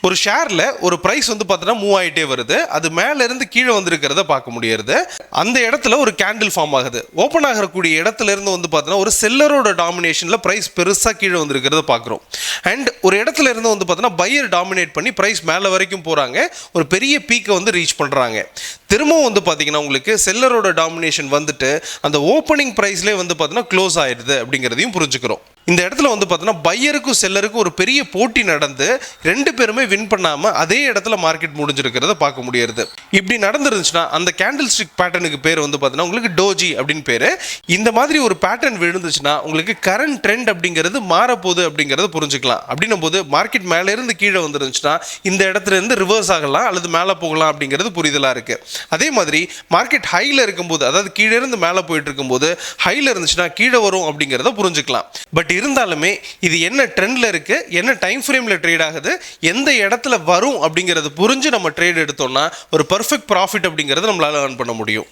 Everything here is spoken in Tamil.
ஒரு ஷேரில் ஒரு ப்ரைஸ் வந்து பார்த்தீங்கன்னா மூவ் ஆகிட்டே வருது, அது மேலேருந்து கீழே வந்திருக்கிறத பார்க்க முடியுது. அந்த இடத்துல ஒரு கேண்டில் ஃபார்ம் ஆகுது. ஓப்பன் ஆகக்கூடிய இடத்துல இருந்து வந்து பார்த்தீங்கன்னா ஒரு செல்லரோட டாமினேஷனில் ப்ரைஸ் பெருசாக கீழே வந்திருக்கிறத பார்க்குறோம். அண்ட் ஒரு இடத்துல இருந்து வந்து பார்த்தீங்கன்னா பையர் டாமினேட் பண்ணி ப்ரைஸ் மேலே வரைக்கும் போகிறாங்க, ஒரு பெரிய பீக்கை வந்து ரீச் பண்ணுறாங்க. திரும்பவும் வந்து பார்த்தீங்கன்னா உங்களுக்கு செல்லரோட டாமினேஷன் வந்துட்டு அந்த ஓப்பனிங் ப்ரைஸ்லேயே வந்து பார்த்தீங்கன்னா க்ளோஸ் ஆயிடுது அப்படிங்கிறதையும் புரிஞ்சுக்கிறோம். இந்த இடத்துல வந்து பார்த்தீங்கன்னா பையருக்கும் செல்லருக்கும் ஒரு பெரிய போட்டி நடந்து ரெண்டு பேருமே வின் பண்ணாமல் அதே இடத்துல மார்க்கெட் முடிஞ்சிருக்கிறத பார்க்க முடியுது. இப்படி நடந்துருந்துச்சுன்னா அந்த கேண்டில் ஸ்டிக் பேட்டர்னுக்கு பேர் வந்து பார்த்தீங்கன்னா உங்களுக்கு டோஜி அப்படின்னு பேர். இந்த மாதிரி ஒரு பேட்டர்ன் விழுந்துச்சுன்னா உங்களுக்கு கரண்ட் ட்ரெண்ட் அப்படிங்கிறது மாறப்போகுது அப்படிங்கிறத புரிஞ்சுக்கலாம். அப்படின்னும் போது மார்க்கெட் மேலேருந்து கீழே வந்துருந்துச்சுன்னா இந்த இடத்துல இருந்து ரிவர்ஸ் ஆகலாம் அல்லது மேலே போகலாம் அப்படிங்கிறது புரிதலாக இருக்குது. அதே மாதிரி மார்க்கெட் ஹையில் இருக்கும்போது, அதாவது கீழே இருந்து மேலே போயிட்டு இருக்கும்போது ஹையில் இருந்துச்சுன்னா கீழே வரும் அப்படிங்கிறத புரிஞ்சுக்கலாம். பட் இருந்தாலுமே இது என்ன ட்ரெண்டில் இருக்குது, என்ன டைம் ஃப்ரேமில் ட்ரேட் ஆகுது, எந்த இடத்துல வரும் அப்படிங்கிறது புரிஞ்சு நம்ம ட்ரேட் எடுத்தோம்னா ஒரு பர்ஃபெக்ட் ப்ராஃபிட் அப்படிங்கிறது நம்மளால் ஏர்ன் பண்ண முடியும்.